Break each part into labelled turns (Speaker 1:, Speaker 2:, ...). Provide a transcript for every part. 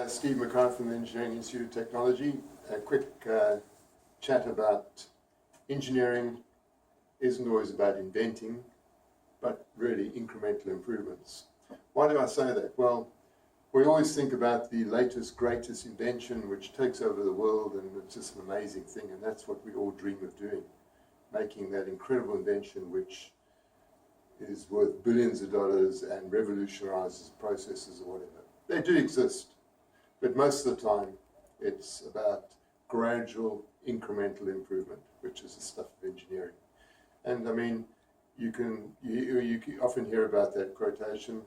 Speaker 1: Steve Mackay from the Engineering Institute of Technology. A quick chat about engineering isn't always about inventing, but really incremental improvements. Why do I say that? Well, we always think about the latest, greatest invention which takes over the world, and it's just an amazing thing, and that's what we all dream of doing, making that incredible invention which is worth billions of dollars and revolutionizes processes or whatever. They do exist, but most of the time it's about gradual incremental improvement, which is the stuff of engineering. And I mean, you often hear about that quotation,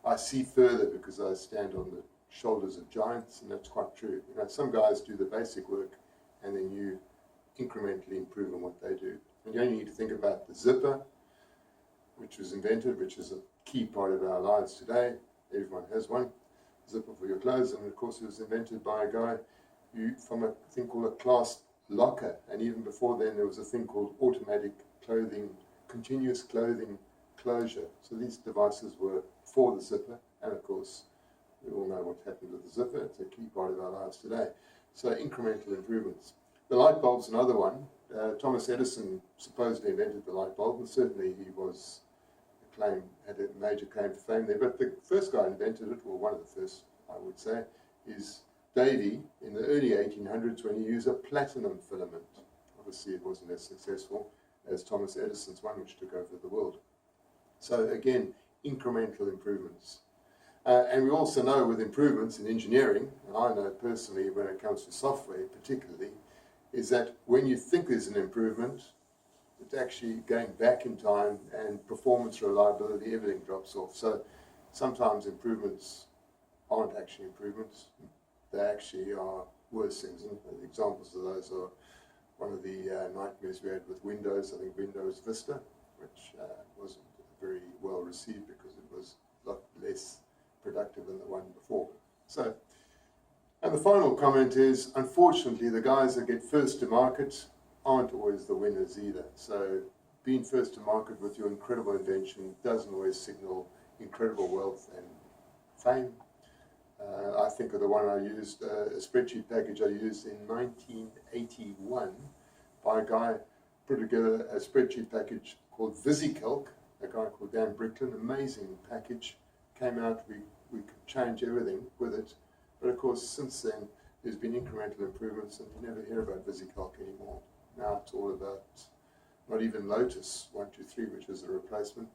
Speaker 1: I see further because I stand on the shoulders of giants, and that's quite true. You know, some guys do the basic work and then you incrementally improve on what they do. And you only need to think about the zipper, which was invented, which is a key part of our lives today. Everyone has one, zipper for your clothes, and of course it was invented by a guy from a thing called a class locker, and even before then there was a thing called automatic clothing, continuous clothing closure. So these devices were for the zipper, and of course we all know what happened with the zipper. It's a key part of our lives today. So incremental improvements. The light bulb's another one. Thomas Edison supposedly invented the light bulb, and certainly he had a major claim to fame there. But the first guy who invented it, or one of the first, I would say, is Davy in the early 1800s when he used a platinum filament. Obviously it wasn't as successful as Thomas Edison's one, which took over the world. So again, incremental improvements. And we also know with improvements in engineering, and I know personally when it comes to software particularly, is that when you think there's an improvement, it's actually going back in time, and performance, reliability, everything drops off. So sometimes improvements aren't actually improvements. They actually are worse things. And examples of those are one of the nightmares we had with Windows, I think Windows Vista, which wasn't very well received because it was a lot less productive than the one before. So, and the final comment is, unfortunately, the guys that get first to market aren't always the winners either. So being first to market with your incredible invention doesn't always signal incredible wealth and fame. I think of the one I used, a spreadsheet package I used in 1981 by a guy put together a spreadsheet package called VisiCalc, a guy called Dan Bricklin, amazing package, came out, we could change everything with it. But of course, since then, there's been incremental improvements, and you never hear about VisiCalc anymore. Now it's all about, not even Lotus 123, which is a replacement,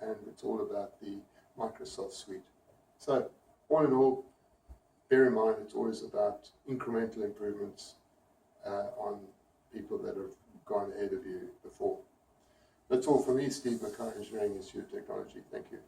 Speaker 1: and it's all about the Microsoft suite. So, all in all, bear in mind it's always about incremental improvements on people that have gone ahead of you before. That's all from me, Steve Mackay, Engineering Institute of Technology. Thank you.